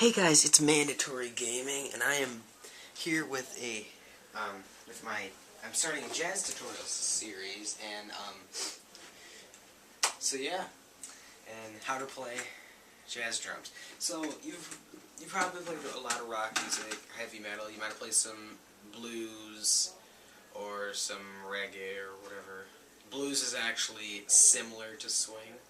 Hey guys, it's Mandatory Gaming, and I am here with I'm starting a jazz tutorials series, and, so yeah, and how to play jazz drums. So, you probably played a lot of rock music, heavy metal, you might have played some blues, or some reggae, or whatever. Blues is actually similar to swing.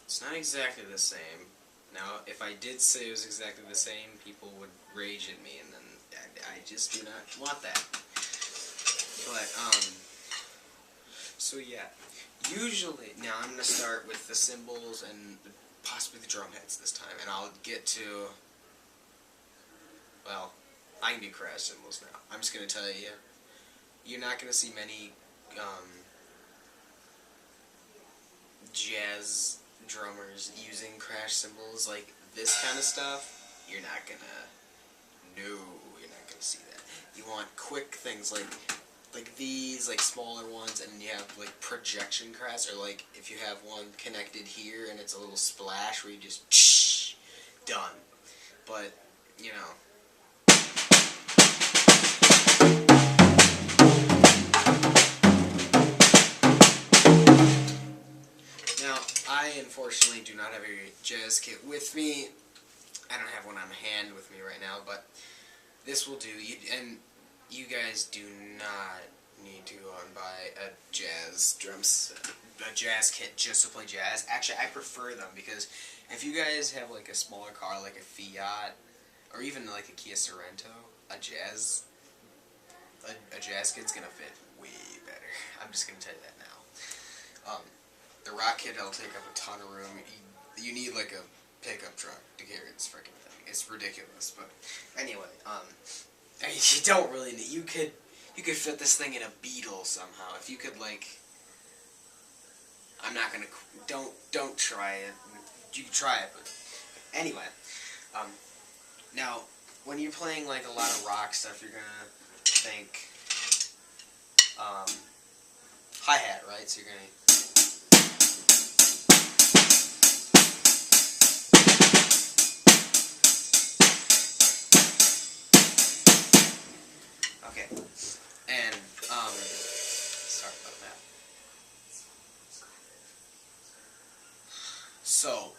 It's not exactly the same. Now, if I did say it was exactly the same, people would rage at me, and then I just do not want that. But, so yeah. Usually, now I'm going to start with the cymbals and possibly the drum heads this time, and I'll get to, well, I can do crash cymbals now. I'm just going to tell you, you're not going to see many, jazz drummers using crash cymbals like this kind of stuff. You're not gonna see that. You want quick things like these, like smaller ones, and you have like projection crash, or like if you have one connected here and it's a little splash where you just done. But you know, I unfortunately do not have a jazz kit with me. I don't have one on hand with me right now, but this will do. And you guys do not need to go and buy a jazz kit just to play jazz. Actually, I prefer them because if you guys have like a smaller car, like a Fiat, or even like a Kia Sorento, a jazz kit's gonna fit way better. I'm just gonna tell you that now. The rock kit will take up a ton of room. You need like a pickup truck to carry this freaking thing. It's ridiculous, but anyway, you don't really need. You could fit this thing in a Beetle somehow. If you could, like, I'm not gonna. Don't try it. You can try it, but anyway, now when you're playing like a lot of rock stuff, you're gonna think hi-hat, right? So you're gonna. Okay, and, sorry about that. So,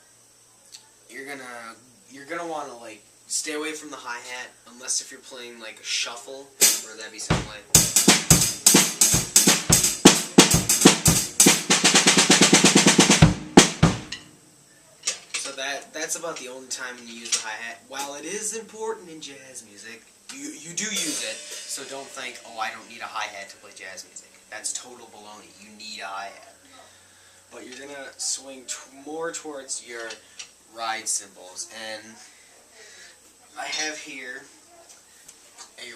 you're gonna wanna, like, stay away from the hi-hat, unless if you're playing, like, a shuffle, or that'd be something like... So that's about the only time when you use the hi-hat. While it is important in jazz music, you do use it, so don't think, oh, I don't need a hi-hat to play jazz music. That's total baloney. You need a hi-hat. But you're going to swing more towards your ride cymbals. And I have here a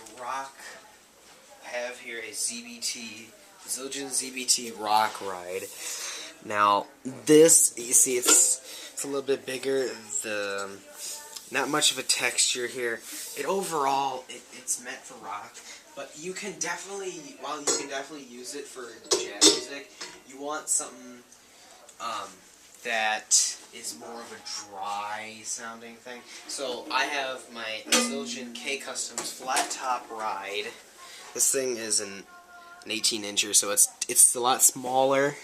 ZBT, Zildjian ZBT rock ride. Now, this, you see, it's a little bit bigger. Not much of a texture here. It's meant for rock, but you can definitely use it for jazz music, you want something that is more of a dry sounding thing. So I have my Zildjian K Customs flat top ride. This thing is an 18-incher, so it's a lot smaller.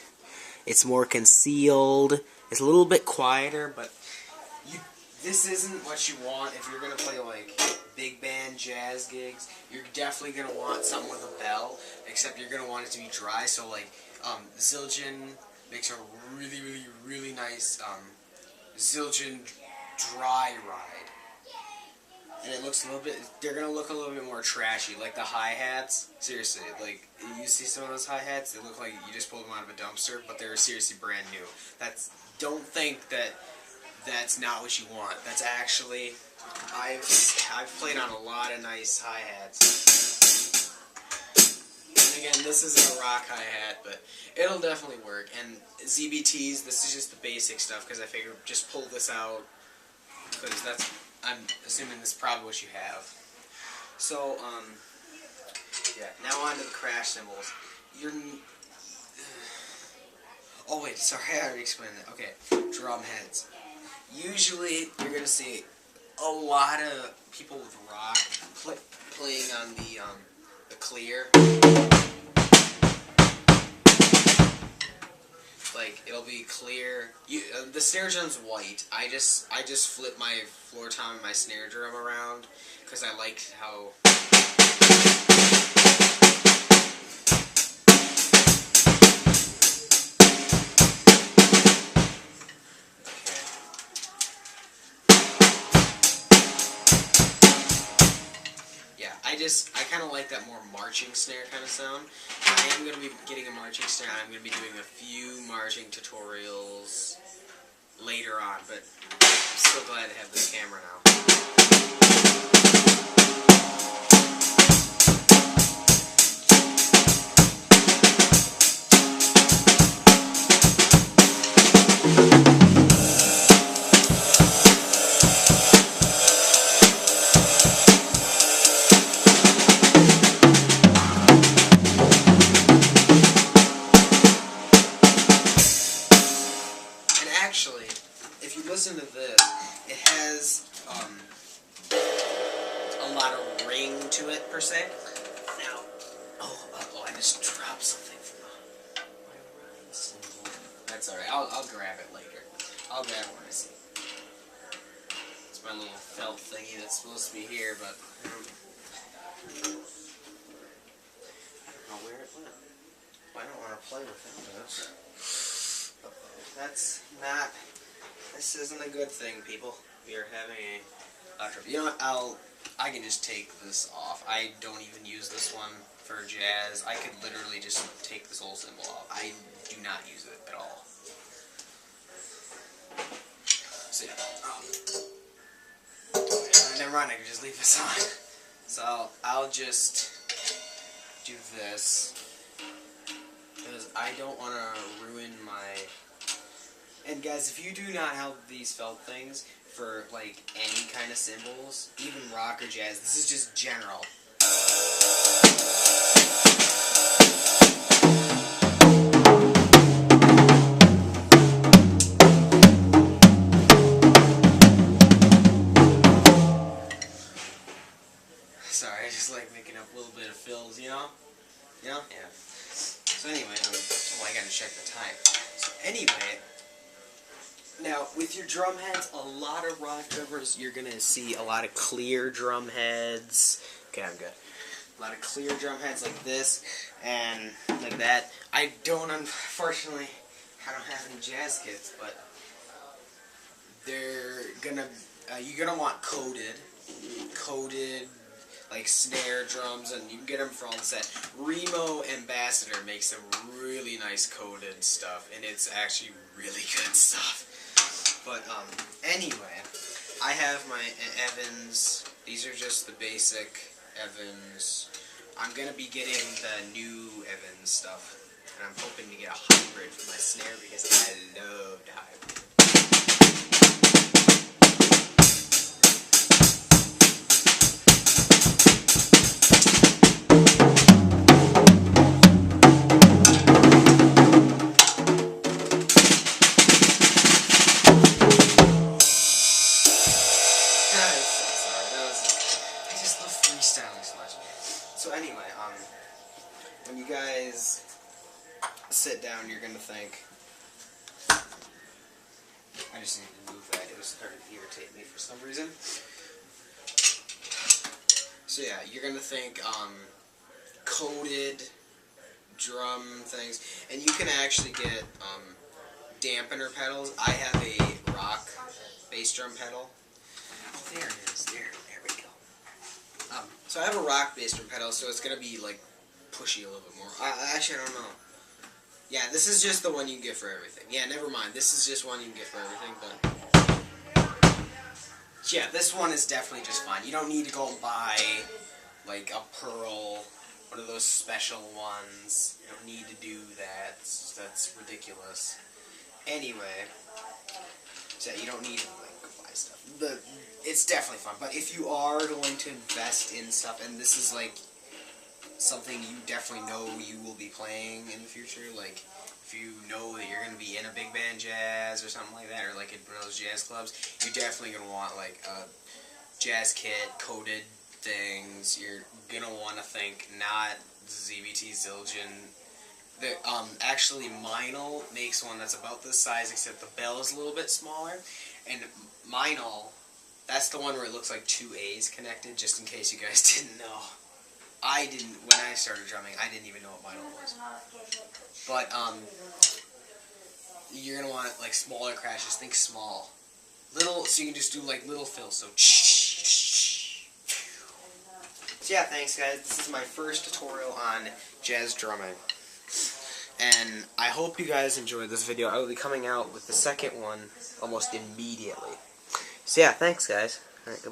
It's more concealed. It's a little bit quieter, but this isn't what you want if you're going to play, like, big band jazz gigs. You're definitely going to want something with a bell, except you're going to want it to be dry. So, like, Zildjian makes a really, really, really nice Zildjian dry ride. And it looks they're going to look a little bit more trashy. Like the hi-hats, seriously, like, you see some of those hi-hats, they look like you just pulled them out of a dumpster, but they're seriously brand new. Don't think that's not what you want. That's actually, I've played on a lot of nice hi-hats. And again, this isn't a rock hi-hat, but it'll definitely work. And ZBTs, this is just the basic stuff, because I figured just pull this out, because I'm assuming this is probably what you have. So, yeah, now on to the crash cymbals. Oh wait, sorry, I already explained that. Okay, drum heads. usually you're gonna see a lot of people with rock playing on the clear. Like it'll be clear. The snare drum's white. I just flip my floor tom and my snare drum around because I liked how. I kind of like that more marching snare kind of sound. I am going to be getting a marching snare. I'm going to be doing a few marching tutorials later on, but I'm so glad to have this camera now. Actually, if you listen to this, it has a lot of ring to it per se. Now, I just dropped something from my ride symbol. That's alright. I'll grab it later. I'll grab it when I see it. It's my little felt thingy that's supposed to be here, but I don't know where it went. I don't want to play with it. That's not. This isn't a good thing, people. We are having a trip. You know what? I can just take this off. I don't even use this one for jazz. I could literally just take this whole cymbal off. I do not use it at all. So yeah. Never mind. I can just leave this on. So I'll just do this because I don't want to ruin my. And guys, if you do not have these felt things for like any kind of cymbals, even rock or jazz, this is just general. Sorry, I just like making up a little bit of fills, you know? You know? Yeah. So anyway, I gotta check the time. So anyway. Now, with your drum heads, a lot of rock drummers, you're going to see a lot of clear drum heads. Okay, I'm good. A lot of clear drum heads like this and like that. I don't, unfortunately, I don't have any jazz kits, but they're going to, you're going to want coated, like snare drums, and you can get them for all the set. Remo Ambassador makes some really nice coated stuff, and it's actually really good stuff. But anyway, I have my Evans. These are just the basic Evans. I'm going to be getting the new Evans stuff, and I'm hoping to get a hybrid for my snare because I love the hybrid. So anyway, when you guys sit down, you're gonna think. I just need to move that. It was starting to irritate me for some reason. So yeah, you're gonna think coated drum things, and you can actually get dampener pedals. I have a rock bass drum pedal. Oh, there it is. There we go. So I have a rock bass drum pedal, so it's gonna be like pushy a little bit more. Actually, I don't know. Yeah, this is just the one you can get for everything. Yeah, never mind. This is just one you can get for everything, but yeah, this one is definitely just fine. You don't need to go and buy like a Pearl, one of those special ones. You don't need to do that. That's ridiculous. Anyway, so you don't need to like go buy stuff. It's definitely fun. But if you are going to invest in stuff, and this is like something you definitely know you will be playing in the future, like if you know that you're going to be in a big band jazz or something like that, or like like in those jazz clubs, you're definitely gonna want like a jazz kit, coated things. You're gonna want to think not ZVT Zildjian. Actually, Meinl makes one that's about this size, except the bell is a little bit smaller. And Meinl, that's the one where it looks like two A's connected, just in case you guys didn't know. I didn't, when I started drumming, I didn't even know what Meinl was. But, you're gonna want, like, smaller crashes. Think small. Little, so you can just do, like, little fills, so So yeah, thanks guys. This is my first tutorial on jazz drumming. And I hope you guys enjoyed this video. I will be coming out with the second one almost immediately. So yeah, thanks guys. Alright, goodbye.